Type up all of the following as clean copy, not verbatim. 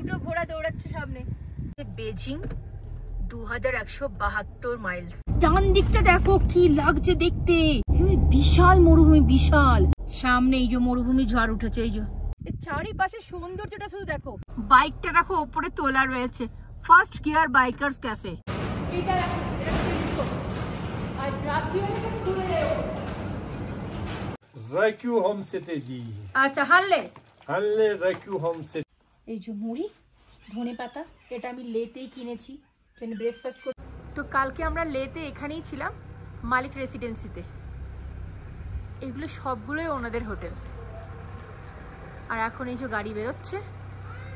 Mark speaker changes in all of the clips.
Speaker 1: দুটো ঘোড়া দৌড়াচ্ছে সামনে। Beijing 2172 Miles. ডান দিকটা দেখো কি লাগছে দেখতে, বিশাল মরুভূমি, বিশাল। সামনে এই যে মরুভূমি ঝড় উঠেছে, এই যে চারিপাশে সৌন্দর্যটা শুধু দেখো। বাইকটা দেখো উপরে তোলা রয়েছে, ফার্স্ট গিয়ার বাইকার্স ক্যাফে।
Speaker 2: রাইকিউ হোমস্টে জি।
Speaker 1: আচ্ছা, হাল্লে
Speaker 2: রাইকিউ হোমস্টে।
Speaker 1: এই যে মুড়ি ধনে পাতা, এটা আমি লেতেই কিনেছি, ট্রেনে ব্রেকফাস্ট করে। তো কালকে আমরা লেতে এখানেই ছিলাম, মালিক রেসিডেন্সিতে। এগুলো সবগুলোই ওনাদের হোটেল। আর এখন এই যে গাড়ি বেরোচ্ছে,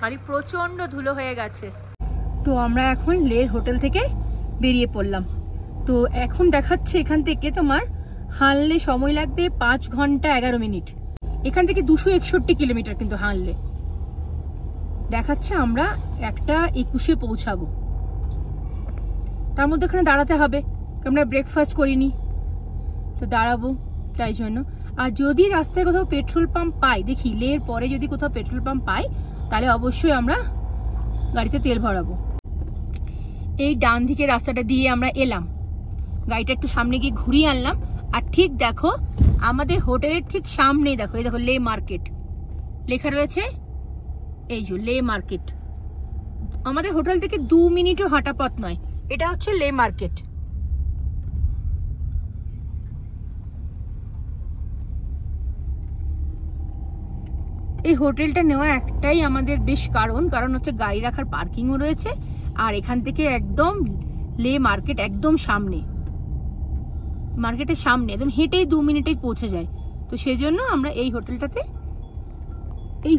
Speaker 1: গাড়ি প্রচণ্ড ধুলো হয়ে গেছে। তো আমরা এখন লের হোটেল থেকে বেরিয়ে পড়লাম। তো এখন দেখাচ্ছে এখান থেকে তোমার হানলে সময় লাগবে 5 ঘন্টা 11 মিনিট। এখান থেকে 261 কিলোমিটার কিন্তু হানলে দেখাচ্ছে। আমরা 1:21 পৌঁছাবো। তার মধ্যে এখানে দাঁড়াতে হবে, আমরা ব্রেকফাস্ট করিনি, তো দাঁড়াবো তাই জন্য। আর যদি রাস্তায় কোথাও পেট্রোল পাম্প পাই, দেখি লের পরে যদি কোথাও পেট্রোল পাম্প পাই তাহলে অবশ্যই আমরা গাড়িতে তেল ভরাবো। এই ডান দিকে রাস্তাটা দিয়ে আমরা এলাম, গাড়িটা একটু সামনে গিয়ে ঘুরিয়ে আনলাম। আর ঠিক দেখো আমাদের হোটেলের ঠিক সামনেই দেখো, এই দেখো লে মার্কেট লেখা রয়েছে, এই যে লে মার্কেট। আমাদের হোটেল থেকে 2 মিনিটও হাঁটা পথ নয়। এটা হচ্ছে লে মার্কেট। এই হোটেলটা নেওয়া একটাই আমাদের বেশ কারণ হচ্ছে গাড়ি রাখার পার্কিংও রয়েছে, আর এখান থেকে একদম লে মার্কেট একদম সামনে, মার্কেটের সামনে একদম হেঁটেই 2 মিনিটেই পৌঁছে যায়। তো সেই জন্য আমরা এই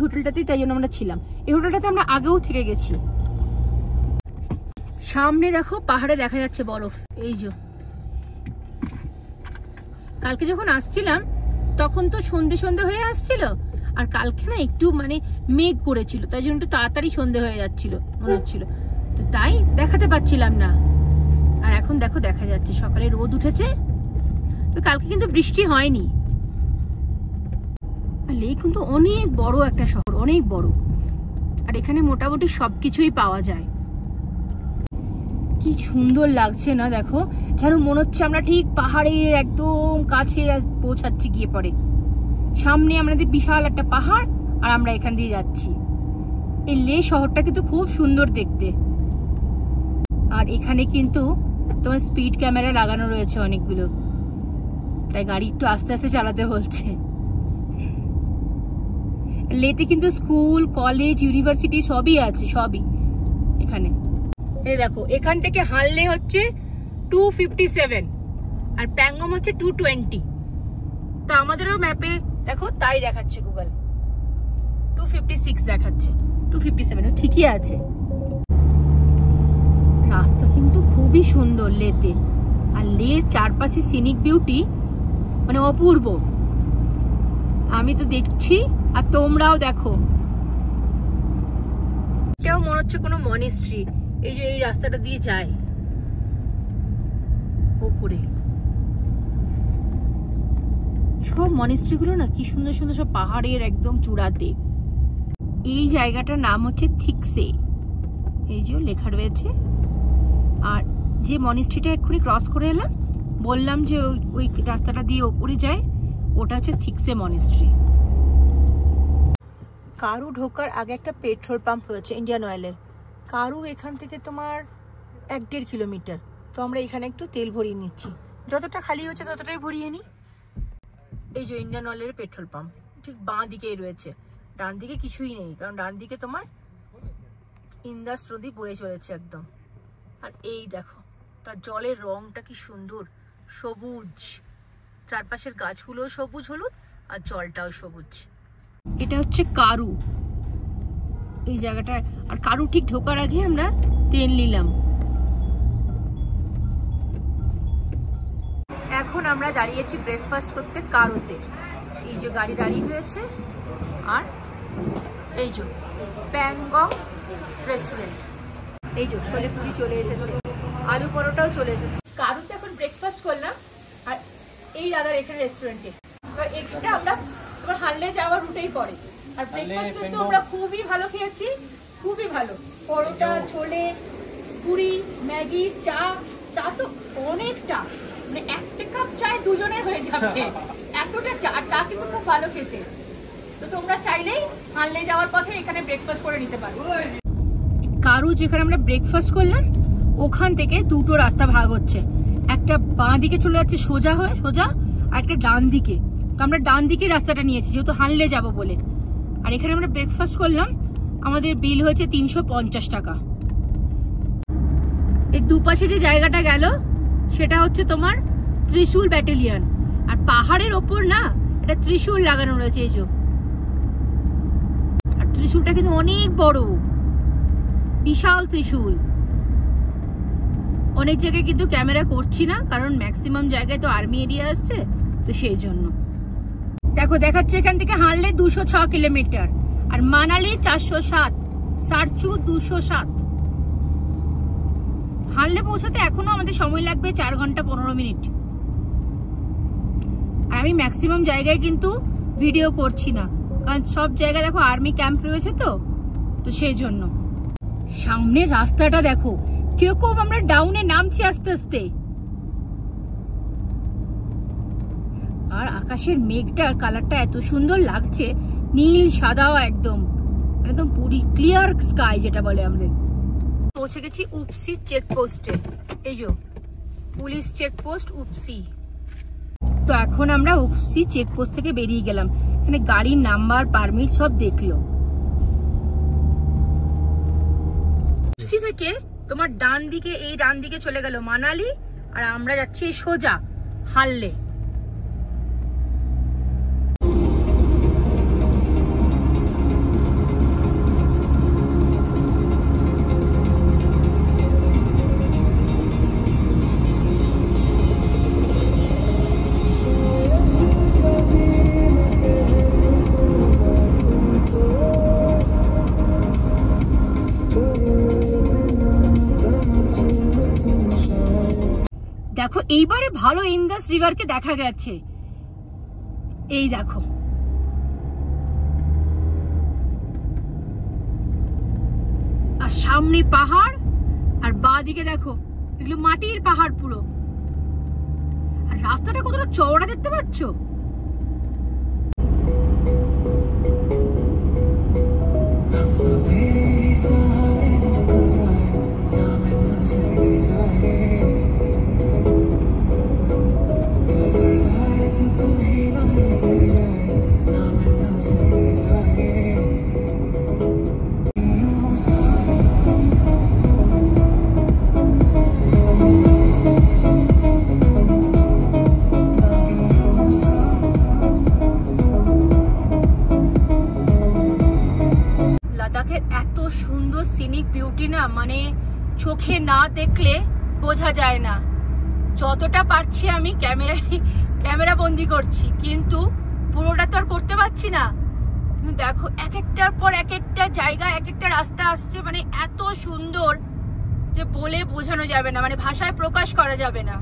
Speaker 1: হোটেলটাতেই তাই জন্য আমরা ছিলাম। এই হোটেলটাতে আমরা আগেও থেকে গেছি। সামনে দেখো পাহাড়ে দেখা যাচ্ছে বরফ, এই যে। কালকে যখন আসছিলাম তখন তো সন্ধে হয়ে আসছিল, আর কালকে না একটু মানে মেঘ করেছিল, তাই জন্য একটু তাড়াতাড়ি সন্ধে হয়ে যাচ্ছিল মনে হচ্ছিল, তো তাই দেখাতে পাচ্ছিলাম না। আর এখন দেখো দেখা যাচ্ছে, সকালে রোদ উঠেছে। তো কালকে কিন্তু বৃষ্টি হয়নি। লে কিন্তু অনেক বড় একটা শহর, অনেক বড়। আর এখানে মোটামুটি সবকিছুই পাওয়া যায়। কি সুন্দর লাগছে না দেখো, যেন মনে হচ্ছে আমরা ঠিক পাহাড়ের একদম কাছে পৌঁছাচ্ছি। গিয়ে পরে সামনে আমাদের বিশাল একটা পাহাড়, আর আমরা এখান দিয়ে যাচ্ছি। এই লে শহরটা কিন্তু খুব সুন্দর দেখতে। আর এখানে কিন্তু তোমার স্পিড ক্যামেরা লাগানো রয়েছে অনেকগুলো, তাই গাড়ি একটু আস্তে আস্তে চালাতে বলছে। লেতে কিন্তু স্কুল, কলেজ, ইউনিভার্সিটি সবই আছে, সবই এখানে। এই দেখো এখান থেকে হানলে হচ্ছে 257 আর প্যাংগম হচ্ছে 220। তো আমাদেরও ম্যাপে দেখো তাই দেখাচ্ছে, গুগল 256 দেখাচ্ছে, 257 ঠিকই আছে। রাস্তা কিন্তু খুবই সুন্দর লেতে, আর লের চারপাশে সিনিক বিউটি মানে অপূর্ব। আমি তো দেখছি আর তোমরাও দেখো। এটাও মনে হচ্ছে কোনো মনিস্ট্রি, এই যে এই রাস্তাটা দিয়ে যায় ওপরে। সব মনিস্ট্রি গুলো না কি সুন্দর সুন্দর, সব পাহাড়ের একদম চূড়াতে। এই জায়গাটার নাম হচ্ছে থিকসে, এই যে লেখা রয়েছে। আর যে মনিস্ট্রিটা এক্ষুনি ক্রস করে এলাম, বললাম যে ওই রাস্তাটা দিয়ে ওপরে যায়, ওটা হচ্ছে থিকসে মনিস্ট্রি। কারু ঢোকার আগে একটা পেট্রোল পাম্প রয়েছে ইন্ডিয়ান অয়েলের। কারু এখান থেকে তোমার 1-1.5 কিলোমিটার। তো আমরা এখানে একটু তেল ভরিয়ে নিচ্ছি, যতটা খালি হচ্ছে ততটাই ভরিয়ে নিই। এই যে ইন্ডিয়ান অয়েলের পেট্রোল পাম্প ঠিক বাঁ দিকেই রয়েছে, ডান দিকে কিছুই নেই, কারণ ডান দিকে তোমার ইন্দাস নদী বয়ে চলেছে একদম। আর এই দেখো তার জলের রংটা কি সুন্দর, সবুজ, চারপাশের গাছগুলো সবুজ হলুদ আর জলটাও সবুজ। এটা হচ্ছে কারু এই জায়গাটা। আর কারু ঠিক ঢোকার আগে আমরা তেল নিলাম। এখন আমরা দাঁড়িয়েছি ব্রেকফাস্ট করতে কারুতে। এই যে গাড়ি দাঁড়িয়ে হয়েছে, আর এই যে প্যাংগং রেস্টুরেন্ট, এই যে ছোলে পুরি চলে এসেছে, আলু পরোটাও চলে এসেছে। কারুতে এখন ব্রেকফাস্ট করলাম, আর এই দাদার এখানে রেস্টুরেন্টে। এটা আমরা তোমার হানলে যাওয়ার রুটেই পড়ে। আর ব্রেকফাস্ট কিন্তু আমরা খুবই ভালো খেয়েছি, খুবই ভালো। পরোটা, ছোলে, পুরি, ম্যাগি, চা। চা তো অনেকটা, মানে একটা কাপ চায় দুজনের হয়ে যাবে, এতটা চা। চা কিন্তু খুব ভালো খেতে। তো তোমরা চাইলেই হানলে যাওয়ার পথে এখানে ব্রেকফাস্ট করে নিতে পারো। কারু যেখানে আমরা ব্রেকফাস্ট করলাম ওখান থেকে দুটো রাস্তা ভাগ হচ্ছে, একটা বাঁ দিকে চলে যাচ্ছে সোজা হয়ে সোজা, আর একটা ডান দিকে। তো আমরা ডান দিকে রাস্তাটা নিয়েছি যেহেতু হানলে যাব বলে। আর এখানে আমরা ব্রেকফাস্ট করলাম, আমাদের বিল হয়েছে 350 টাকা। এই দুপাশে যে জায়গাটা গেল সেটা হচ্ছে তোমার ত্রিশূল ব্যাটালিয়ন। আর পাহাড়ের ওপর না এটা ত্রিশূল লাগানো রয়েছে, এই যে। আর ত্রিশূলটা কিন্তু অনেক বড়, বিশাল ত্রিশূল। অনেক জায়গায় কিন্তু ক্যামেরা করছি না, কারণ ম্যাক্সিমাম জায়গায় তো আর্মি এরিয়া আসছে, তো সেই জন্য। দেখো দেখাচ্ছে এখান থেকে হানলে 206 কিলোমিটার, আর মানালি 407, সারচু 207। হানলে পৌঁছাতে এখনো আমাদের সময় লাগবে 4 ঘন্টা 15 মিনিট। আর আমি ম্যাক্সিমাম জায়গায় কিন্তু ভিডিও করছি না, কারণ সব জায়গায় দেখো আর্মি ক্যাম্প রয়েছে, তো সেই জন্য। সামনের রাস্তাটা দেখো কিরকম আমরা ডাউনে নামছি আস্তে আস্তে। আর আকাশের মেঘটার কালারটা এত সুন্দর লাগছে, নীল সাদা, একদম একদম পুরি ক্লিয়ার স্কাই যেটা বলে আমাদের। পৌঁছে গেছি উপসি চেকপোস্টে, এই যে পুলিশ চেকপোস্ট উপসি। তো এখন আমরা উপসি চেকপোস্ট থেকে বেরিয়ে গেলাম। এখানে গাড়ির নাম্বার, পারমিট সব দেখলো। উপসি থেকে তোমার ডান দিকে, এই ডান দিকে চলে গেল মানালি, আর আমরা যাচ্ছি সোজা হানলে। দেখো এইবারে ভালো ইন্দাস রিভারকে দেখা গেছে, এই দেখো। আর সামনে পাহাড়, আর বাঁ দিকে দেখো এগুলো মাটির পাহাড় পুরো। আর রাস্তাটা কতটা চওড়া দেখতে পাচ্ছ। লাদাখের এত সুন্দর সিনিক বিউটি না, মানে চোখে না দেখলে বোঝা যায় না। যতটা পারছি আমি ক্যামেরা বন্দি করছি, কিন্তু পুরোটা তো আর করতে পারছি না। কিন্তু দেখো এক একটার পর এক একটা জায়গা, এক একটা রাস্তা আসছে, মানে এত সুন্দর যে বলে বোঝানো যাবে না, মানে ভাষায় প্রকাশ করা যাবে না।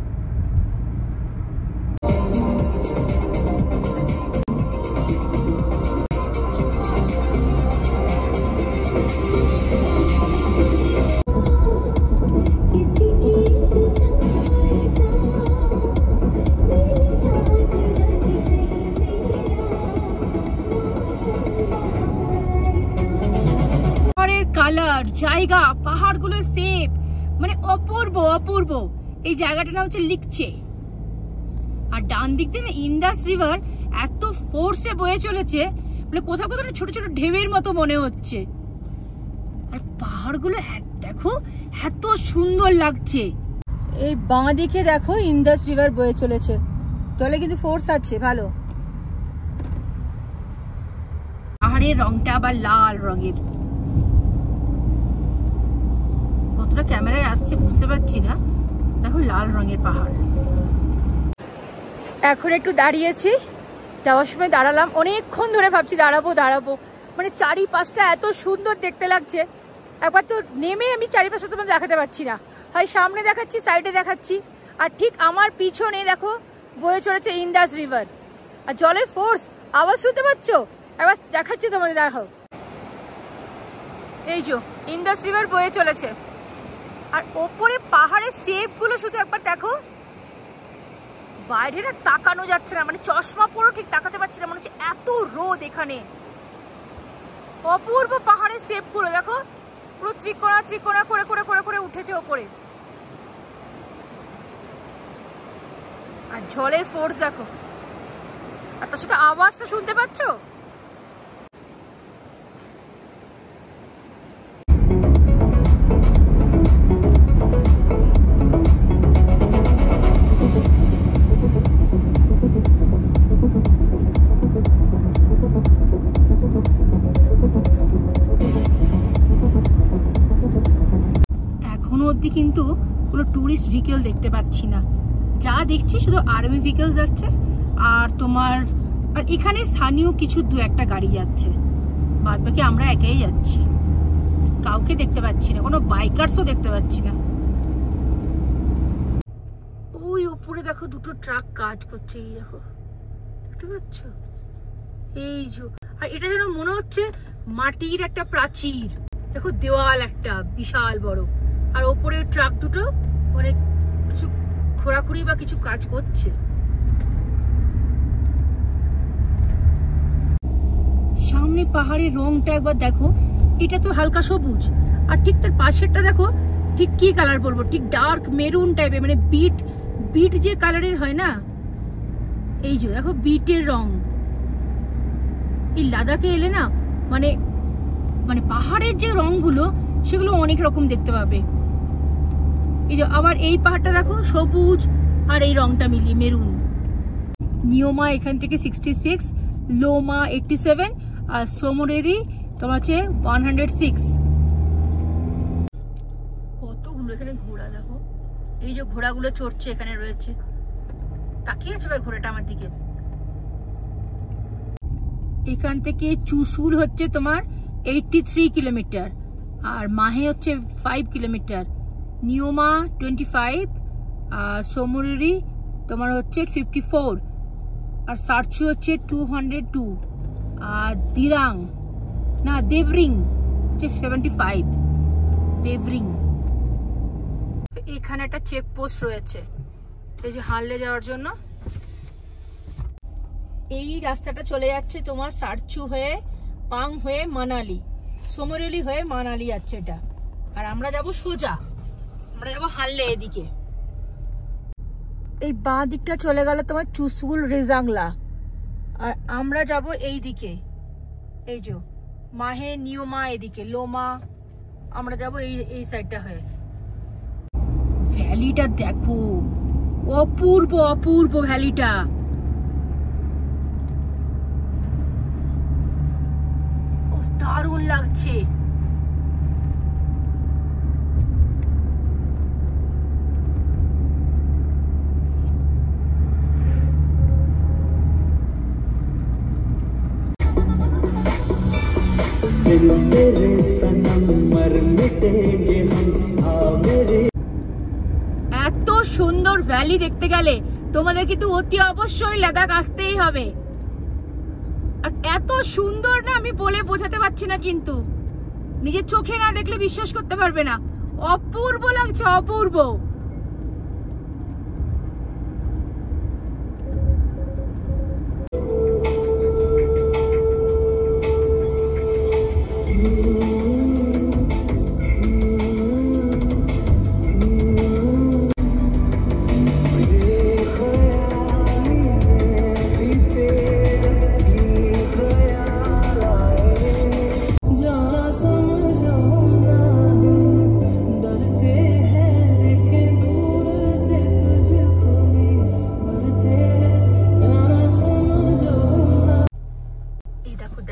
Speaker 1: কালার, জায়গা, পাহাড়গুলো সেপ, মানে অপূর্ব অপূর্ব। এই জায়গাটার নাম হচ্ছে লিকচে। আর ডান দিক দিয়ে ইন্দাস রিভার এত ফোর্সে বয়ে চলেছে, মানে কোথাও কোথাও ছোট ছোট ঢেউয়ের মতো মনে হচ্ছে। আর পাহাড়গুলো দেখো এত সুন্দর লাগছে। এই বাঁ দিকে দেখো ইন্দাস রিভার বয়ে চলেছে, জলে কিন্তু ফোর্স আছে ভালো। পাহাড়ের রংটা আবার লাল রঙের, কতটা ক্যামেরায় আসছে বুঝতে পারছি না। দেখো লাল রঙের পাহাড়। এখন একটু দাঁড়িয়েছি, যাওয়ার সময় দাঁড়ালাম, অনেকক্ষণ ধরে ভাবছি দাঁড়াবো, মানে চারিপাশটা এত সুন্দর দেখতে লাগছে। একবার তো নেমে আমি চারিপাশটা তোমাদের দেখাতে পারছি না, হয় সামনে দেখাচ্ছি, সাইডে দেখাচ্ছি। আর ঠিক আমার পিছনে দেখো বয়ে চলেছে ইন্দাস রিভার, আর জলের ফোর্স আওয়াজ শুনতে পাচ্ছ? একবার দেখাচ্ছি তোমাদের, দেখো এই যে ইন্দাস রিভার বয়ে চলেছে, আর ওপরে পাহাড়ের শেপগুলো শুধু একবার দেখো। বাইরে না তাকানো যাচ্ছে না, মানে চশমা পরেও ঠিক তাকাতে পারছি না, মনে হচ্ছে এত রোদ এখানে। অপূর্ব পাহাড়ের শেপগুলো দেখো, পুরো ত্রিকোণা ত্রিকোণা করে করে করে করে উঠেছে ওপরে। আর জলের ফোর্স দেখো, আর তার সাথে আওয়াজটা শুনতে পাচ্ছ? এখনো অবধি কিন্তু কোনো টুরিস্ট ভেহিকেল দেখতে পাচ্ছি না, যা দেখছি শুধু আর্মি ভেহিকেল যাচ্ছে আর তোমার আর এখানে স্থানীয় কিছু দু একটা গাড়ি যাচ্ছে, বাদ বাকি আমরা একাই যাচ্ছি, কাউকে দেখতে পাচ্ছি না, কোনো বাইকার্সও দেখতে পাচ্ছি না। ওই উপরে দেখো দুটো ট্রাক কাজ করছে, এই দেখো দেখতে পাচ্ছ, এই যে। আর এটা যেন মনে হচ্ছে মাটির একটা প্রাচীর, দেখো দেওয়াল একটা বিশাল বড়, আর ওপরে ট্রাক দুটো অনেক কিছু খোঁড়াখুড়ি বা কিছু কাজ করছে। সামনে পাহাড়ের রংটা একবার দেখো, এটা তো হালকা সবুজ, আর ঠিক তার পাশেরটা দেখো ঠিক কি কালার বলবো, ঠিক ডার্ক মেরুন টাইপের, মানে বিট বিট যে কালারের হয় না, এই যে দেখো বিটের রং। এই লাদাখে এলে না মানে মানে পাহাড়ের যে রংগুলো সেগুলো অনেক রকম দেখতে পাবে। এই যে আবার এই পাহাড়টা দেখো সবুজ আর এই রংটা মিলিয়ে মেরুন। নিয়মা এখান থেকে 66, লোমা 87, আর সোমরেরি তোমার হচ্ছে 106। কতগুলো এখানে ঘোড়া দেখো, এই যে ঘোড়াগুলো চড়ছে এখানে রয়েছে, তাকিয়ে আছে ভাই ঘোড়াটা আমার দিকে। এখান থেকে চুসুল হচ্ছে তোমার 83 কিলোমিটার, আর মাহে হচ্ছে 5 কিলোমিটার, নিয়মা 25, আর সোমরেরি তোমার হচ্ছে 54, আর সার্চু হচ্ছে 202, আর দিরাং না দেবরিং হচ্ছে 75, দেবরিং। এখানে একটা চেকপোস্ট রয়েছে এই যে হানলে যাওয়ার জন্য। এই রাস্তাটা চলে যাচ্ছে তোমার সার্চু হয়ে, পাং হয়ে মানালি, সোমরেলি হয়ে মানালি যাচ্ছে এটা, আর আমরা যাব সোজা, আমরা যাবো হানলে এদিকে। এই বাঁ দিকটা চলে গেল তোমার চুসুল রেজাংলা, আর আমরা যাব এই দিকে, এই যে মাহে নিয়মা এদিকে লোমা, আমরা যাব এই সাইডটা হয়ে। ভ্যালিটা দেখো, অপূর্ব অপূর্ব ভ্যালিটা, দারুণ লাগছে। এত সুন্দর ভ্যালি দেখতে গেলে তোমাদের কিন্তু অতি অবশ্যই লাদাখ আসতেই হবে। আর এত সুন্দর না আমি বলে বোঝাতে পারছি না, কিন্তু নিজের চোখে না দেখলে বিশ্বাস করতে পারবে না, অপূর্ব লাগছে, অপূর্ব।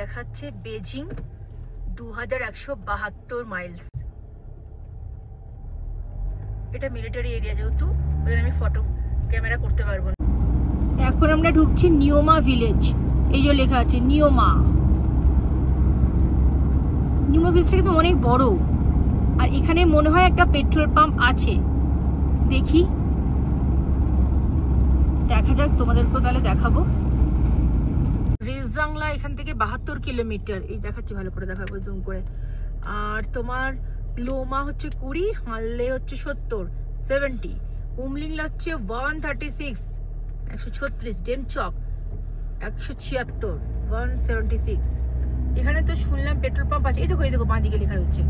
Speaker 1: দেখাচ্ছে বেজিং 2172 মাইলস। এটা মিলিটারি এরিয়া, যেহেতু আমি ফটো ক্যামেরা করতে পারবো না। এখন আমরা ঢুকছি নিয়মা ভিলেজ, এই যে লেখা আছে নিয়মা। নিয়মা ভিলেজটা কিন্তু অনেক বড়, আর এখানে মনে হয় একটা পেট্রোল পাম্প আছে, দেখি দেখা যাক, তোমাদেরকেও তাহলে দেখাবো। রেজাংলা এখান থেকে 72 কিলোমিটার, এই দেখাচ্ছি ভালো করে দেখাবো জুম করে। আর তোমার লোমা হচ্ছে 20, হানলে হচ্ছে 70, উমলিংলা হচ্ছে 136, 136, ডেমচক 176, 176। এখানে তো শুনলাম পেট্রোল পাম্প আছে। এই দেখো বাঁ দিকে লেখা রয়েছে,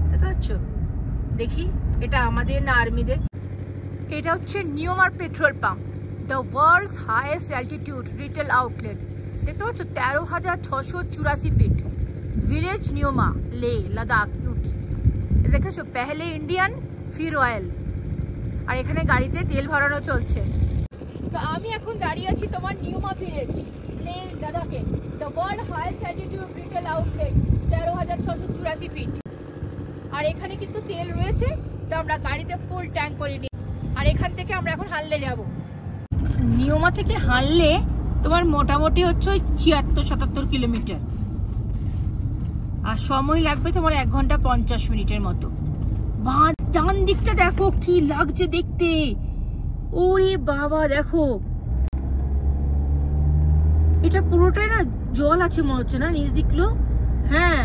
Speaker 1: বুঝতে পারছো? দেখি এটা আমাদের না আর্মিদের। এটা হচ্ছে নিয়মার petrol pump, the world's highest altitude retail outlet. দেখতে পাচ্ছ 13,684 fit, village নিয়মা, Leh Ladakh UT. দেখেছো, পেহলে ইন্ডিয়ান ফির রয়্যাল। আর এখানে গাড়িতে তেল ভরানো চলছে। তো আমি এখন দাঁড়িয়ে আছি তোমার নিয়মা ভিলেজ, লে লাদাখে, the world highest altitude retail outlet, 13,684 feet. আর এখানে কিন্তু তেল রয়েছে, তো আমরা গাড়িতে ফুল ট্যাঙ্ক করে নিই। আর এখান থেকে আমরা এখন হানলে যাব। নিয়মা থেকে হানলে তোমার মোটামুটি হচ্ছে 76-77 কিলোমিটার, আর সময় লাগবে তোমার 1 ঘন্টা 50 মিনিটের মতো। ডান দিকটা দেখো কি লাগছে দেখতে, ওরে বাবা দেখো, এটা পুরোটাই না জল আছে মনে হচ্ছে না নিচ দিকগুলো। হ্যাঁ,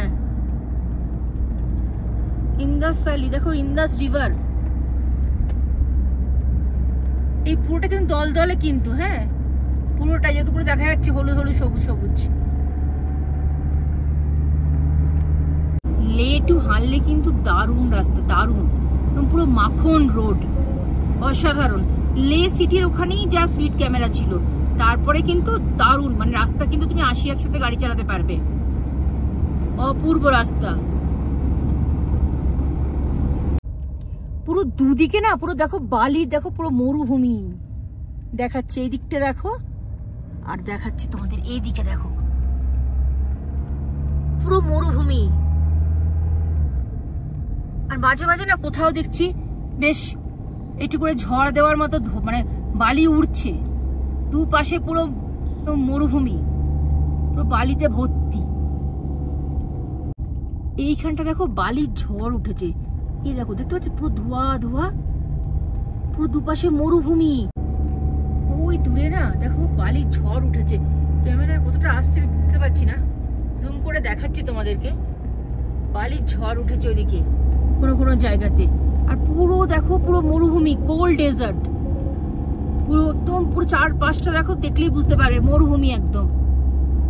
Speaker 1: ইন্দাস ভ্যালি, দেখো ইন্দাস রিভার। এই পুরোটা কিন্তু দলদলে কিন্তু, হ্যাঁ পুরোটা যতগুলো দেখা যাচ্ছে হলুদ হলুদ সবুজ সবুজ। লে টু হানলে কিন্তু দারুণ রাস্তা, দারুণ, পুরো মাখন রোড, অসাধারণ। লে সিটির ওখানেই যা স্পিড ক্যামেরা ছিল, তারপরে কিন্তু দারুণ, মানে রাস্তা কিন্তু তুমি 80-100-তে গাড়ি চালাতে পারবে, অপূর্ব রাস্তা। পুরো দুদিকে না পুরো দেখো বালি, দেখো পুরো মরুভূমি দেখাচ্ছে। এই দিকটা দেখো, আর দেখাচ্ছে তোমাদের এই দিকে দেখো, পুরো মরুভূমি। আর মাঝে মাঝে না কোথাও দেখছি বেশ একটু করে ঝড় দেওয়ার মতো মানে বালি উড়ছে, দুপাশে পুরো মরুভূমি, পুরো বালিতে ভর্তি। এইখানটা দেখো বালির ঝড় উঠেছে, এই দেখো দেখতে পাচ্ছি পুরো ধোয়া ধোয়া, পুরো দুপাশে মরুভূমি। ওই দূরে না দেখো বালির ঝড় উঠেছে, ক্যামেরায় কতটা আসছে আমি বুঝতে পারছি না, জুম করে দেখাচ্ছি তোমাদেরকে। বালির ঝড় উঠেছে ওইদিকে কোনো কোনো জায়গাতে, আর পুরো দেখো পুরো মরুভূমি, কোল্ড ডেজার্ট পুরো, একদম পুরো 4-5টা দেখো দেখলেই বুঝতে পারবে মরুভূমি একদম।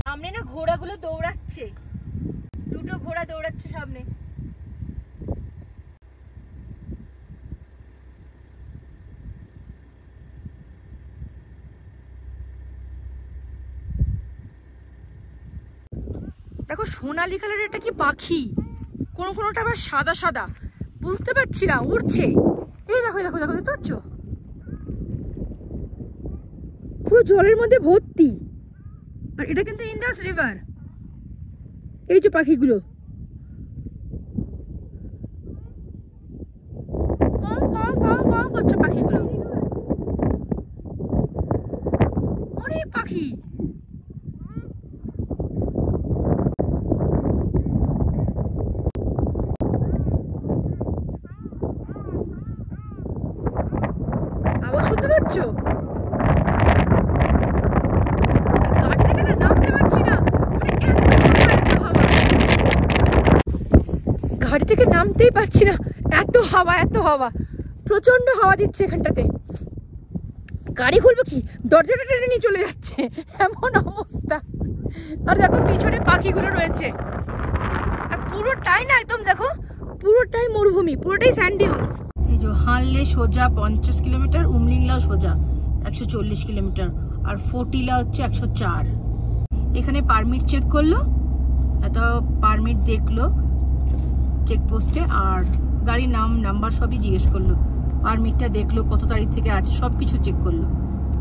Speaker 1: সামনে না ঘোড়াগুলো দৌড়াচ্ছে, 2টো ঘোড়া দৌড়াচ্ছে সামনে। দেখো সোনালি কালারের এটা কি পাখি, কোনো কোনোটা আবার সাদা সাদা, বুঝতে পারছি না, উড়ছে। এই দেখো দেখো দেখো, দেখতে পাচ্ছ পুরো জলের মধ্যে ভর্তি। আর এটা কিন্তু ইন্দাস রিভার। এই যে পাখিগুলো করছে, পাখিগুলো অনেক পাখি। আওয়াজ শুনতে পাচ্ছ? গাড়ি থেকে না নামতে পারছি না, মানে এত হাওয়া, গাড়ি থেকে নামতেই পারছি না, এত হাওয়া এত হাওয়া, প্রচন্ড হাওয়া দিচ্ছে এখানটাতে। গাড়ি খুলবো কি, দরজাটা টেনে নিয়ে চলে যাচ্ছে, এমন অবস্থা। আর দেখো পিছনে পাখিগুলো রয়েছে, আর পুরোটাই না একদম দেখো পুরোটাই মরুভূমি, পুরোটাই স্যান্ডিউলস। এই যে হানলে সোজা 50 কিলোমিটার, উমলিংলাও সোজা 140 কিলোমিটার, আর ফোর্টিলা হচ্ছে 104। এখানে পারমিট চেক করলো, এত পারমিট দেখলো চেকপোস্টে, আর গাড়ির নাম্বার সবই জিজ্ঞেস করলো, পারমিটটা দেখলো কত তারিখ থেকে আছে, সবকিছু চেক করলো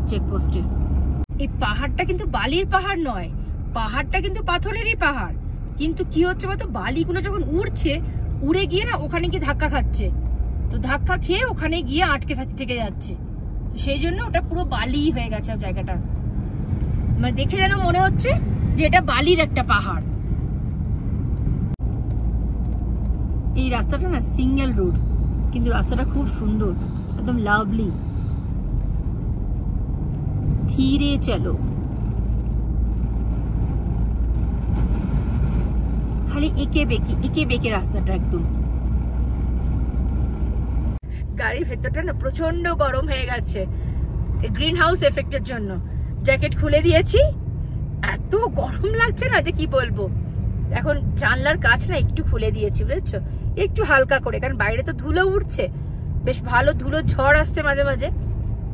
Speaker 1: চেকপোস্টে। এই পাহাড়টা কিন্তু বালির পাহাড় নয়, পাহাড়টা কিন্তু পাথরেরই পাহাড়, কিন্তু কি হচ্ছে বলতো, বালিগুলো যখন উড়ছে, উড়ে গিয়ে না ওখানে গিয়ে ধাক্কা খাচ্ছে, তো ধাক্কা খেয়ে ওখানে গিয়ে আটকে থেকে যাচ্ছে, তো সেই জন্য ওটা পুরো বালি হয়ে গেছে জায়গাটা, মানে দেখে যেন মনে হচ্ছে যে এটা বালির একটা পাহাড়। এই রাস্তাটা না সিঙ্গেল রোড, কিন্তু রাস্তাটা খুব সুন্দর, একদম লাভলি। ধীরে চলো, খালি এঁকে বেঁকে রাস্তাটা একদম। গাড়ির ভেতরটা না প্রচন্ড গরম হয়ে গেছে গ্রিন হাউস এফেক্টের জন্য। জ্যাকেট খুলে দিয়েছি, এত গরম লাগছে না যে কি বলবো। এখন জানলার কাচ না একটু খুলে দিয়েছি, বুঝেছো, একটু হালকা করে, কারণ বাইরে তো ধুলো উঠছে, বেশ ভালো ধুলো ঝড় আসছে মাঝে মাঝে।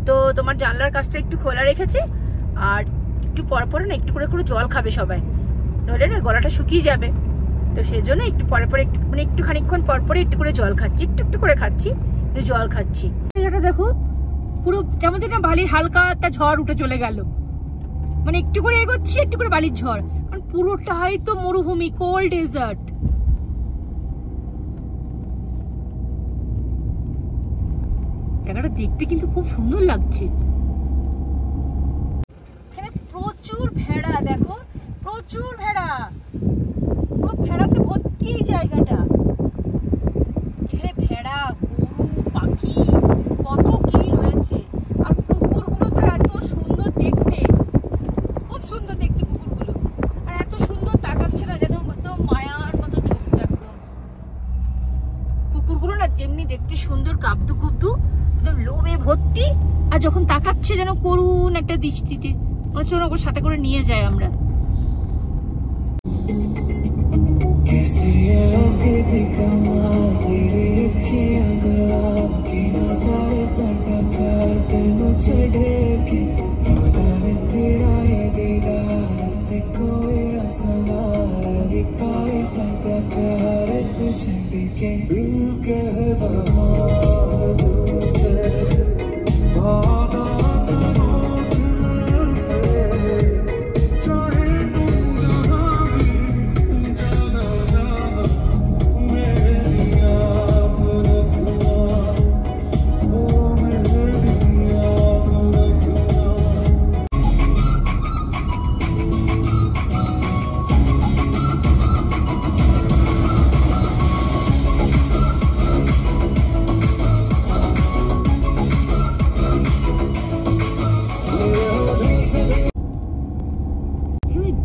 Speaker 1: তো তোমার জানলার কাচটা একটু খোলা রেখেছি। আর একটু পরে না একটু করে জল খাবে সবাই, নইলে না গলাটা শুকিয়ে যাবে। তো সেই জন্য একটু পরে একটু মানে একটু খানিকক্ষণ পরে একটু করে জল খাচ্ছি, একটু করে খাচ্ছি, জল খাচ্ছি। এটা দেখো পুরো যেমন না বালির হালকা একটা ঝড় উঠে চলে গেল, মানে একটু করে এগোচ্ছি, একটু করে বালির ঝড়, কারণ পুরোটাই তো মরুভূমি, কোল্ড ডেজার্ট। জায়গাটা দেখতে কিন্তু খুব সুন্দর লাগছে। এখানে প্রচুর ভেড়া, দেখো প্রচুর ভেড়া, পুরো ভেড়াতে ভর্তি এই জায়গাটা। এখানে ভেড়া, গরু, পাখি, কত কি রয়েছে। আর কুকুরগুলো তো এত সুন্দর দেখতে, খুব সুন্দর দেখতে কুকুরগুলো, আর এত সুন্দর তাকাচ্ছে না, যেন একদম মায়ার মতো চোখটা একদম। কুকুরগুলো না যেমনি দেখতে সুন্দর, কাবদু কুবদু, একদম লোমে ভর্তি, আর যখন তাকাচ্ছে যেন করুণ একটা দৃষ্টিতে, মনে হচ্ছে ওর সাথে করে নিয়ে যায় আমরা।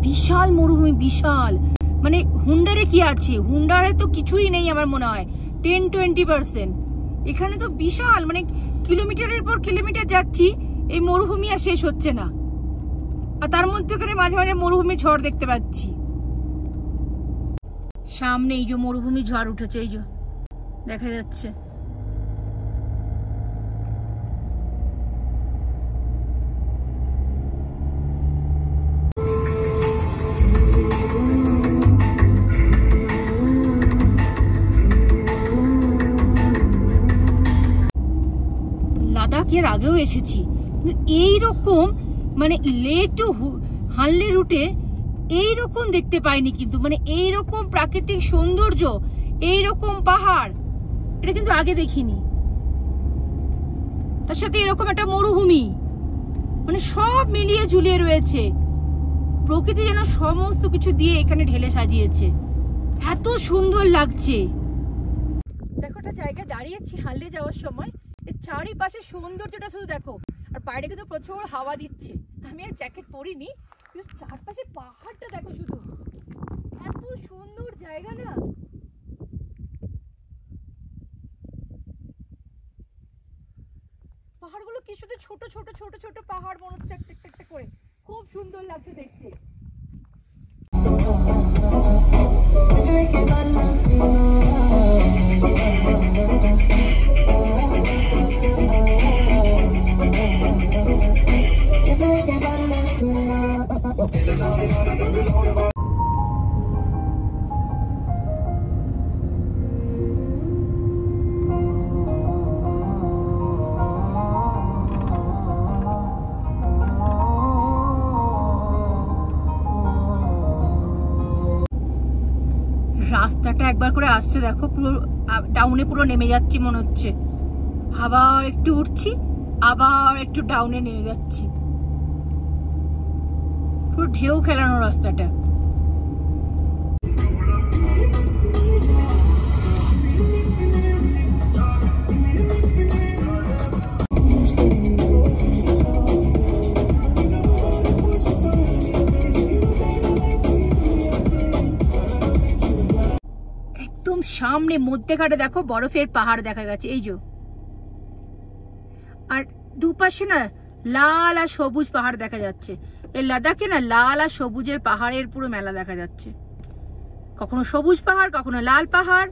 Speaker 1: বিশাল মরুভূমি, বিশাল, মানে হুন্ডারে কি আছে, হুন্ডারে তো কিছুই নেই আমার মনে হয়, 10-20%। এখানে তো বিশাল, মানে কিলোমিটারের পর কিলোমিটার যাচ্ছি, এই মরুভূমি আর শেষ হচ্ছে না। আর তার মধ্যে ওখানে মাঝে মাঝে মরুভূমি ঝড় দেখতে পাচ্ছি। সামনে এই যে মরুভূমি ঝড় উঠেছে, এই যে দেখা যাচ্ছে। লাদাখ এর আগেও এসেছি, কিন্তু এইরকম মানে লে টু হানলে রুটে এইরকম দেখতে পাইনি। কিন্তু মানে এইরকম প্রাকৃতিক সৌন্দর্য, এইরকম পাহাড়, এটা কিন্তু আগে দেখিনি। তার সাথে এরকম একটা মরুভূমি, মানে সব মিলিয়ে ঝুলিয়ে রয়েছে। প্রকৃতি যেন সমস্ত কিছু দিয়ে এখানে ঢেলে সাজিয়েছে, এত সুন্দর লাগছে। দেখো একটা জায়গায় দাঁড়িয়েছি হানলে যাওয়ার সময়, চারিপাশে সৌন্দর্যটা শুধু দেখো, আর বাইরে কিন্তু প্রচুর হাওয়া দিচ্ছে। আমি আর জ্যাকেট পরিনি, কিন্তু চারপাশে পাহাড়টা দেখো শুধু, এত সুন্দর জায়গা না। পাহাড়গুলো কি শুধু ছোট ছোট ছোট ছোট পাহাড় মনে হচ্ছে একটা একটা করে, খুব সুন্দর লাগছে দেখতে। রাস্তাটা একবার করে আসছে দেখো, পুরো ডাউনে পুরো নেমে যাচ্ছি মনে হচ্ছে, আবার একটু উঠছি, আবার একটু ডাউনে নেমে যাচ্ছি, পুরো ঢেউ খেলানো রাস্তাটা। একদম সামনে মধ্যেখানে দেখো বরফের পাহাড় দেখা গেছে, এই যে। আর দুপাশে না লাল আর সবুজ পাহাড় দেখা যাচ্ছে। এই লাদাখে না লাল আর সবুজের পাহাড়ের পুরো মেলা দেখা যাচ্ছে। কখনো সবুজ পাহাড়, কখনো লাল পাহাড়,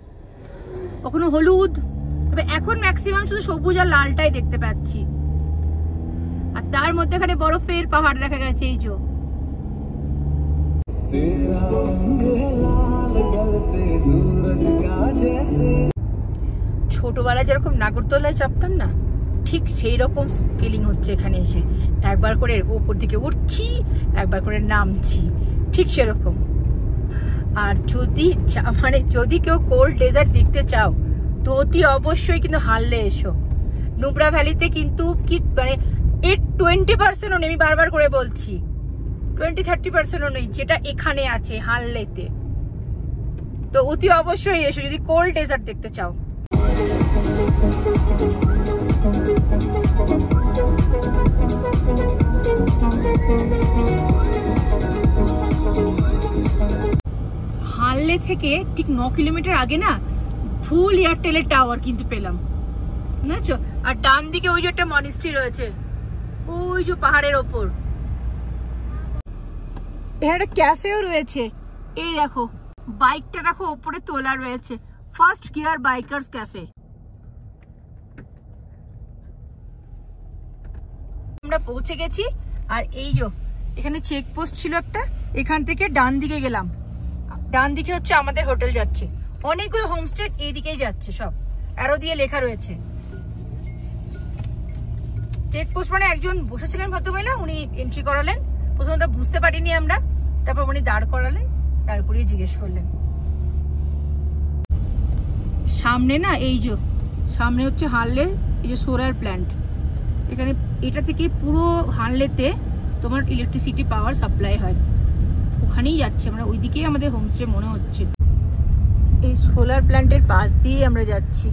Speaker 1: কখনো হলুদ। তবে এখন ম্যাক্সিমাম শুধু সবুজ আর লালটাই দেখতে পাচ্ছি। আর তার মধ্যেখানে বরফের পাহাড় দেখা গেছে, এই যে। ছোটবেলায় যেরকম নাগরদোলায় চাপতাম না, ঠিক সেই রকম ফিলিং হচ্ছে এখানে এসে। একবার করে উপর দিকে উঠছি, একবার করে নামছি, ঠিক সেরকম। আর যদি মানে যদি কেউ কোল্ড ডেজার্ট দেখতে চাও তো অতি অবশ্যই কিন্তু হানলে এসো। নুব্রা ভ্যালিতে কিন্তু কি মানে 20%ও নেই, আমি বারবার করে বলছি, 20-30%ও নেই যেটা এখানে আছে হানলেতে। তো অতি অবশ্যই এসো যদি কোল্ড ডেজার্ট দেখতে চাও। হানলে থেকে ঠিক 9 কিলোমিটার আগে না ফুল এয়ারটেলের টাওয়ার কিন্তু পেলাম, বুঝছো? আর ডান দিকে ওই যে একটা মনিস্ট্রি রয়েছে, ওই যে পাহাড়ের ওপর। এখানে একটা ক্যাফেও রয়েছে, এই দেখো বাইকটা দেখো ওপরে তোলা রয়েছে, ফার্স্ট গিয়ার বাইকার্স ক্যাফে। আমরা পৌঁছে গেছি। আর এই যে এখানে চেকপোস্ট ছিল একটা, এখান থেকে ডান দিকে গেলাম। ডান দিকে হচ্ছে আমাদের হোটেল যাচ্ছে। অনেকগুলো হোমস্টে এই দিকেই যাচ্ছে, সব অ্যারো দিয়ে লেখা রয়েছে। চেকপোস্ট মানে একজন বসেছিলেন ভদ্রমহিলা, উনি এন্ট্রি করালেন। প্রথমত বুঝতে পারিনি আমরা, তারপর উনি দাঁড় করালেন, তারপরে জিজ্ঞেস করলেন। সামনে না এই যে সামনে হচ্ছে হানলের এই যে সোলার প্ল্যান্ট। এখানে এটা থেকে পুরো হানলেতে তোমার ইলেকট্রিসিটি পাওয়ার সাপ্লাই হয়, ওখানেই যাচ্ছে। আমরা ওইদিকেই আমাদের হোমস্টে মনে হচ্ছে। এই সোলার প্ল্যান্টের পাশ দিয়ে আমরা যাচ্ছি,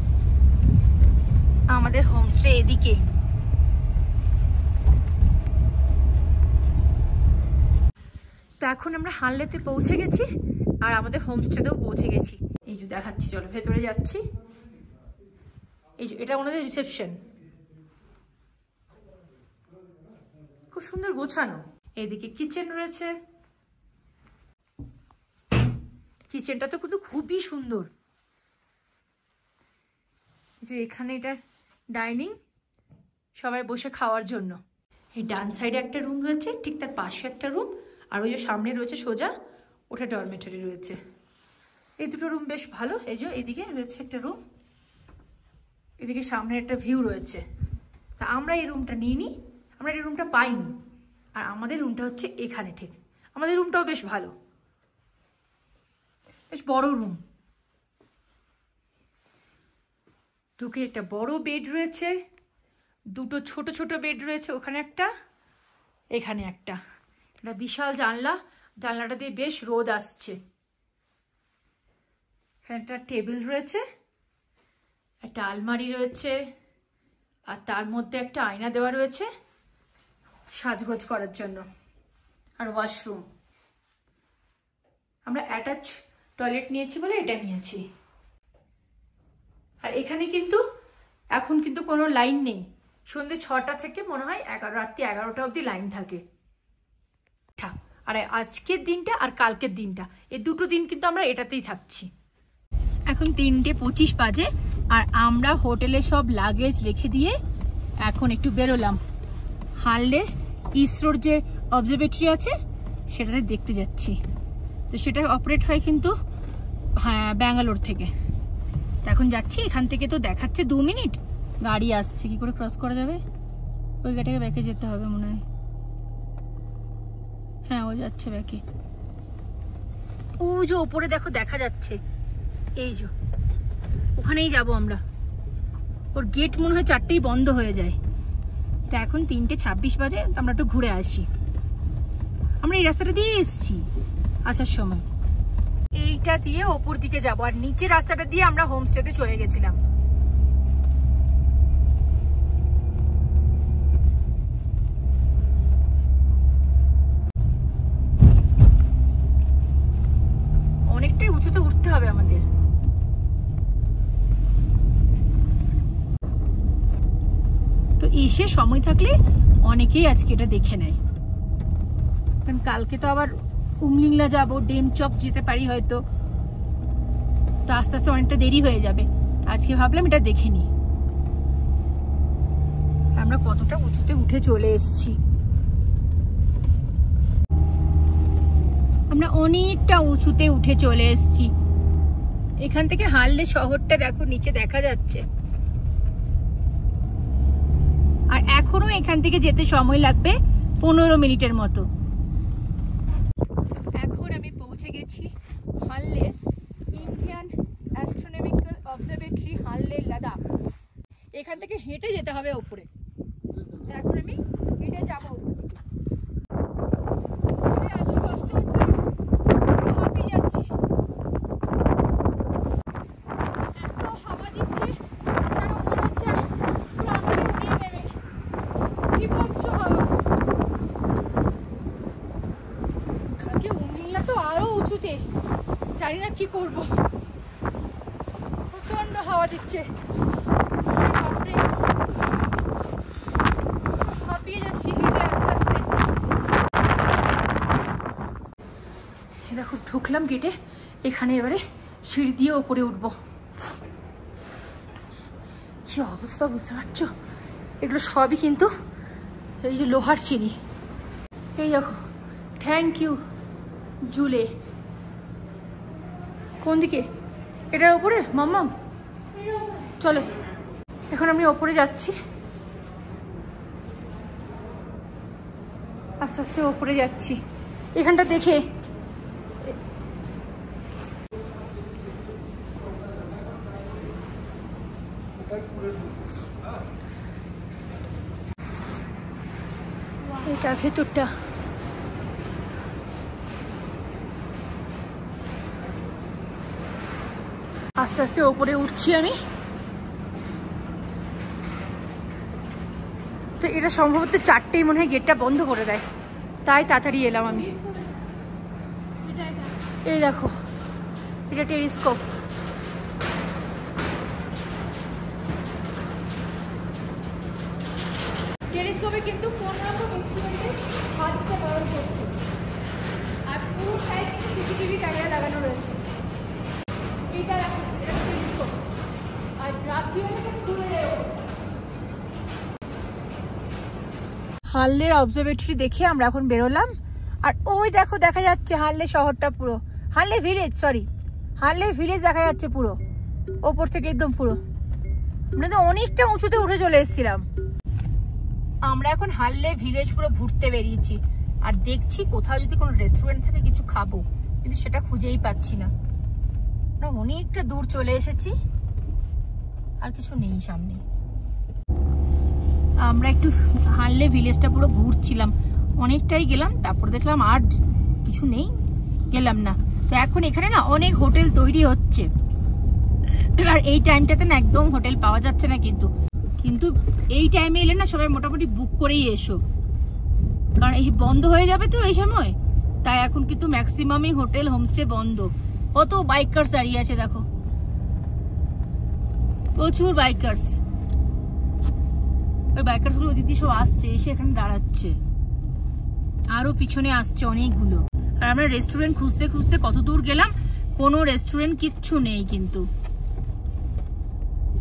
Speaker 1: আমাদের হোমস্টে এদিকে। তো এখন আমরা হানলেতে পৌঁছে গেছি আর আমাদের হোমস্টেতেও পৌঁছে গেছি। এই যে দেখাচ্ছি, চলো ভেতরে যাচ্ছি। এই যে এটা ওনাদের রিসেপশন, খুব সুন্দর গোছানো। এইদিকে কিচেন রয়েছে, কিচেনটা তো কিন্তু খুবই সুন্দর। যে এখানে এটা ডাইনিং, সবাই বসে খাওয়ার জন্য। এই ডান সাইডে একটা রুম রয়েছে, ঠিক তার পাশে একটা রুম, আর ওই যে সামনে রয়েছে সোজা ওটা ডরমেটরি রয়েছে। এই দুটো রুম বেশ ভালো। এই যে এদিকে রয়েছে একটা রুম, এদিকে সামনে একটা ভিউ রয়েছে। তা আমরা এই রুমটা নিইনি, আমরা এই রুমটা পাইনি। আর আমাদের রুমটা হচ্ছে এখানে, ঠিক আমাদের রুমটাও বেশ ভালো, বেশ বড় রুম। ঢুকে একটা বড় বেড রয়েছে, দুটো ছোট ছোট বেড রয়েছে, ওখানে একটা এখানে একটা। একটা বিশাল জানলা, জানলাটা দিয়ে বেশ রোদ আসছে। এখানে একটা টেবিল রয়েছে, একটা আলমারি রয়েছে, আর তার মধ্যে একটা আয়না দেওয়া রয়েছে সাজগোজ করার জন্য, আর ওয়াশরুম। আমরা অ্যাটাচ টয়লেট নিয়েছি বলে এটা নিয়েছি। আর এখানে কিন্তু এখন কিন্তু কোনো লাইন নেই, সন্ধ্যে 6টা থেকে মনে হয় রাত্রি 11টা অবধি লাইন থাকে। আর আজকের দিনটা আর কালকের দিনটা, এই দুটো দিন কিন্তু আমরা এটাতেই থাকছি। এখন 3:25 বাজে আর আমরা হোটেলে সব লাগেজ রেখে দিয়ে এখন একটু বেরোলাম। হানলে ইসরোর যে অবজারভেটরি আছে সেটাতে দেখতে যাচ্ছি। তো সেটা অপারেট হয় কিন্তু হ্যাঁ ব্যাঙ্গালোর থেকে। তো এখন যাচ্ছি, এখান থেকে তো দেখাচ্ছে 2 মিনিট, গাড়ি আসছে। কি করে ক্রস করা যাবে? ওই গাড়িটাকে ব্যাকে যেতে হবে মনে হয়। হ্যাঁ ও যাচ্ছে ব্যাকে। ও যে ওপরে দেখো দেখা যাচ্ছে, এই যে ওখানেই যাব আমরা। ওর গেট মনে হয় 4টেই বন্ধ হয়ে যায়। তো এখন 3:26 বাজে, আমরা একটু ঘুরে আসি। আমরা এই রাস্তাটা দিয়ে এসছি আসার সময়, এইটা দিয়ে ওপর দিকে যাবো। আর নিচের রাস্তাটা দিয়ে আমরা হোমস্টেতে চলে গেছিলাম। অনেকটাই উঁচুতে উঠতে হবে আমাদের। আছে সময় থাকলে অনেকেই আজকে এটা দেখে নেয়, কারণ কালকে তো আবার উমলিংলা যাব, ডেমচক যেতে পারি হয়তো, তো আস্তে আস্তে অনেকটা দেরি হয়ে যাবে। আজকে ভাবলাম এটা দেখে নিই। আমরা কতটা উঁচুতে উঠে চলে এসেছি, আমরা অনেকটা উঁচুতে উঠে চলে এসেছি। এখান থেকে হানলে শহরটা দেখো নিচে দেখা যাচ্ছে, আর এখনো এখান থেকে যেতে সময় লাগবে 15 মিনিটের মতো। এখন আমি পৌঁছে গেছি হানলে ইন্ডিয়ান অ্যাস্ট্রোনমিক্যাল অবজারভেটরি, হানলে লাদাখ। এখান থেকে হেঁটে যেতে হবে উপরে, এখন আমি হেঁটে যাবো। জানি না কি করবো, প্রচন্ড হাওয়া দিচ্ছে, হাঁপিয়ে যাচ্ছি হেঁটে আস্তে আস্তে। দেখো ঢুকলাম গেটে, এখানে এবারে সিঁড়ি দিয়ে ওপরে উঠবো। কি অবস্থা বুঝতে পারছো, এগুলো সবই কিন্তু এই যে লোহার সিঁড়ি। এই দেখো, থ্যাংক ইউ জুলে। কোন দিকে? এটার উপরে মাম্মাম, চলো এখন আমি ওপরে যাচ্ছি, আস্তে আস্তে ওপরে যাচ্ছি। এখানটা দেখে এটা ভেতরটা, আস্তে আস্তে ওপরে উঠছি আমি। তো এটা সম্ভবত 4টেই মনে হয় গেটটা বন্ধ করে দেয়, তাই তাড়াতাড়ি এলাম আমি। এই দেখো, এটা টেলিস্কোপ। টেলিস্কোপে কিন্তু কোন রকম ইনস্ট্রুমেন্টে হাত দিতে ব্যবহার করছে, আর পুরো সাইড থেকে সিসিটিভি ক্যামেরা লাগানো রয়েছে। এইটা দেখো, এটা টেলিস্কোপ, আর রাত্রি হলে খুলে যায়। হানলের অবজারভেটরি দেখে আমরা এখন বেরোলাম, আর ওই দেখো দেখা যাচ্ছে হানলে শহরটা পুরো, হানলে ভিলেজ, সরি হানলে ভিলেজ দেখা যাচ্ছে পুরো ওপর থেকে একদম পুরো। আমরা তো অনেকটা উঁচুতে উঠে চলে এসেছিলাম। আমরা এখন হানলে ভিলেজ পুরো ঘুরতে বেরিয়েছি, আর দেখছি কোথাও যদি কোনো রেস্টুরেন্ট থাকে কিছু খাবো, কিন্তু সেটা খুঁজেই পাচ্ছি না। আমরা অনেকটা দূর চলে এসেছি, আর কিছু নেই সামনে। আমরা একটু হানলে ভিলেজটা পুরো ঘুরছিলাম, অনেকটাই গেলাম, তারপর দেখলাম আর কিছু নেই, গেলাম না। তো এখন এখানে না অনেক হোটেল তৈরি হচ্ছে, আর এই টাইমটাতে না একদম হোটেল পাওয়া যাচ্ছে না, কিন্তু এই টাইমে এলে না সবাই মোটামুটি বুক করেই এসো, কারণ এই বন্ধ হয়ে যাবে তো এই সময়, তাই এখন কিন্তু ম্যাক্সিমামই হোটেল হোমস্টে বন্ধ। কত বাইকার্স দাঁড়িয়ে আছে দেখো, প্রচুর বাইকার্স। ওই বাইকার্স গুলো ওদিক দিয়ে সব আসছে, এসে এখানে দাঁড়াচ্ছে, আরো পিছনে আসছে অনেকগুলো। আর আমরা রেস্টুরেন্ট খুঁজতে খুঁজতে কত দূর গেলাম, কোনো রেস্টুরেন্ট কিচ্ছু নেই, কিন্তু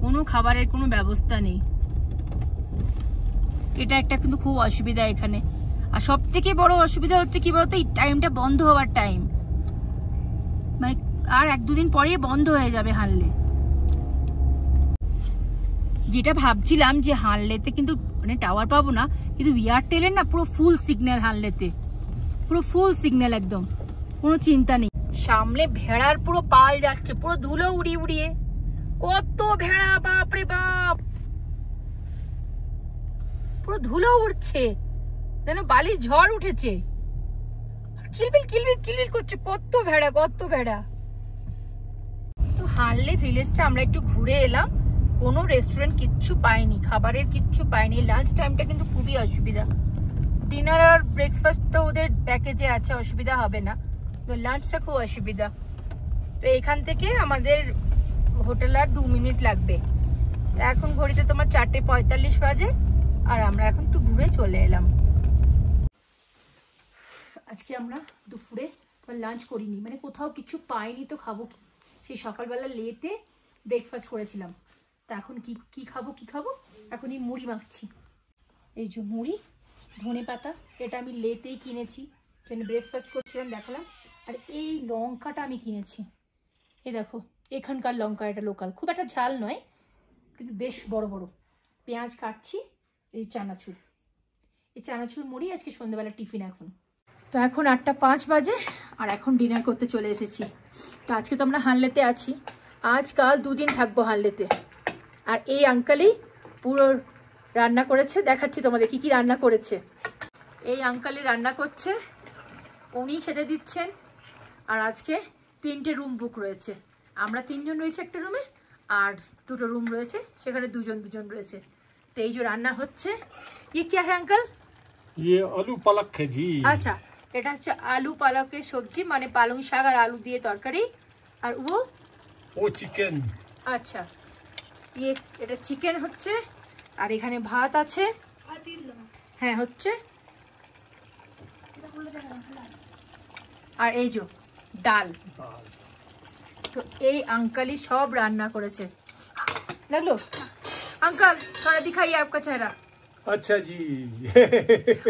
Speaker 1: কোনো খাবারের কোনো ব্যবস্থা নেই। এটা একটা কিন্তু খুব অসুবিধা এখানে। আর সব থেকে বড় অসুবিধা হচ্ছে কি বলতো, এই টাইমটা বন্ধ হওয়ার টাইম, মানে আর 1-2 দিন পরে বন্ধ হয়ে যাবে হানলে। যেটা ভাবছিলাম যে হানলেতে কিন্তু মানে টাওয়ার পাবো না, কিন্তু এয়ারটেলের না পুরো ফুল সিগন্যাল, হানলেতে পুরো ফুল সিগন্যাল, একদম কোনো চিন্তা নেই। সামনে ভেড়ার পুরো পাল যাচ্ছে, পুরো ধুলো উড়িয়ে উড়িয়ে, কত ভেড়া, বাপরে বাপ, পুরো ধুলো উঠছে, যেন বালির ঝড় উঠেছে, কিলবিল কিলবিল কিলবিল করছে, কত ভেড়া কত ভেড়া। তো হানলে ভিলেজটা আমরা একটু ঘুরে এলাম, কোনো রেস্টুরেন্ট কিচ্ছু পাইনি, খাবারের কিচ্ছু পাইনি। লাঞ্চ টাইমটা কিন্তু খুবই অসুবিধা, ডিনার আর ব্রেকফাস্ট তো ওদের প্যাকেজে আছে, অসুবিধা হবে না, তো লাঞ্চটা খুব অসুবিধা। তো এখান থেকে আমাদের হোটেল আর 2 মিনিট লাগবে। এখন ঘড়িতে তোমার 4:45 বাজে, আর আমরা এখন একটু ঘুরে চলে এলাম। আজকে আমরা দুপুরে লাঞ্চ করিনি, মানে কোথাও কিছু পাইনি তো খাবো কি। সেই সকালবেলা লেতে ব্রেকফাস্ট করেছিলাম, তা এখন কি খাবো এখন এই মুড়ি মাখছি। এই যে মুড়ি ধনে পাতা, এটা আমি লেতেই কিনেছি, ব্রেকফাস্ট করছিলাম দেখালাম। আর এই লঙ্কাটা আমি কিনেছি, এই দেখো এখানকার লঙ্কা, এটা লোকাল, খুব একটা ঝাল নয় কিন্তু বেশ বড় বড়। পেঁয়াজ কাটছি, এই চানাচুর মুড়ি আজকে সন্ধ্যেবেলা টিফিন। এখন তো এখন 8টা 5 বাজে আর এখন ডিনার করতে চলে এসেছি। তো আজকে তো আমরা হানলেতে আছি, আজকাল 2 দিন থাকবো হানলেতে। আর এই আঙ্কেলই পুরো রান্না করেছে, দেখাচ্ছি তোমাদের কি রান্না করেছে। এই আঙ্কেলই রান্না করছে, উনি খেতে দিচ্ছেন। আর আজকে 3টে রুম বুক রয়েছে, আমরা 3 জন রয়েছে একটা রুমে, আর 2টো রুম রয়েছে সেখানে 2 জন রয়েছে। তো এই যে রান্না হচ্ছে। ये क्या है अंकल?
Speaker 2: ये आलू पालक है जी।
Speaker 1: আচ্ছা, এটা হচ্ছে আলু পালকের সবজি, মানে পালং শাক আর আলু দিয়ে তরকারি। আর
Speaker 2: ও চিকেন।
Speaker 1: আচ্ছা, এটা চিকেন হচ্ছে। আর এখানে ভাত আছে, হ্যাঁ হচ্ছে। আর এই যে ডাল। তো এই আঙ্কেলই সব রান্না করেছে, লাগলো। अंकल थोड़ा दिखाइए आपका चेहरा।
Speaker 2: अच्छा जी।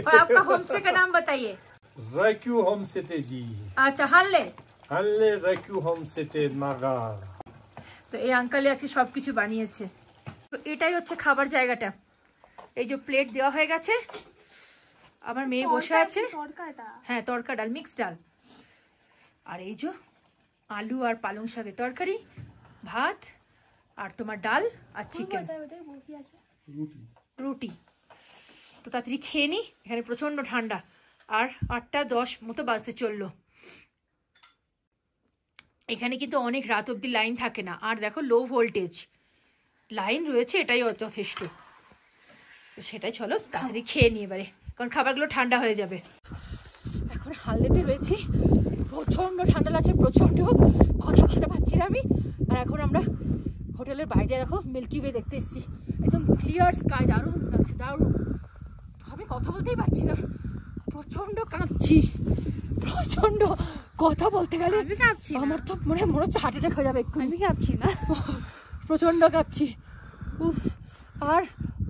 Speaker 1: और आपका होम स्टे का नाम बताइए।
Speaker 2: राइक्यू होम स्टे जी।
Speaker 1: अच्छा, हानले
Speaker 2: राइक्यू होम स्टे नागार।
Speaker 1: তো এই আঙ্কেলই আজকে সব কিছু বানিয়েছে। তো এটাই হচ্ছে খাবার জায়গাটা। এই যে প্লেট দেওয়া হয়ে গেছে, আমার মেয়ে বসে আছে। হ্যাঁ, তরকা ডাল, মিক্স ডাল। আর এই যে আলু আর পালং শাকের তরকারি, ভাত, আর তোমার ডাল আর চিকেন, রুটি। তো তাড়াতাড়ি খেয়ে নি, এখানে প্রচন্ড ঠান্ডা। আর 8টা 10 মতো বাজতে চললো। এখানে কিন্তু অনেক রাত অবধি লাইন থাকে না। আর দেখো লো ভোল্টেজ লাইন রয়েছে, এটাই যথেষ্ট। তো সেটাই, চলো তাড়াতাড়ি খেয়ে নিই এবারে, কারণ খাবারগুলো ঠান্ডা হয়ে যাবে। এখন হানলেতে রয়েছি, প্রচণ্ড ঠান্ডা লাগছে, প্রচণ্ড কথা বলতে পারছি না আমি। আর এখন আমরা হোটেলের বাইরে দেখো মিল্কি ওয়ে দেখতে এসেছি, একদম ক্লিয়ার স্কাই, দারুণ লাগছে, দারুণ। আমি কথা বলতেই পারছি না, প্রচণ্ড কাঁপছি, প্রচণ্ড কথা বলতে গেলে আমার তো মনে হচ্ছে হার্ট অ্যাটাক হয়ে যাবে। আমি কাঁপছি না, প্রচণ্ড কাঁপছি। উফ, আর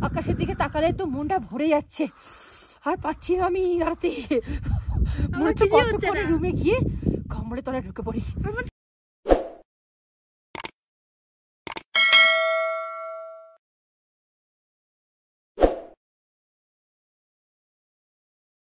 Speaker 1: আকাশের দিকে তাকালে তো মনটা ভরে যাচ্ছে, আর পাচ্ছি না আমি দাঁড়াতে। মনে হচ্ছে রুমে গিয়ে কম্বলের তলায় ঢুকে পড়ি।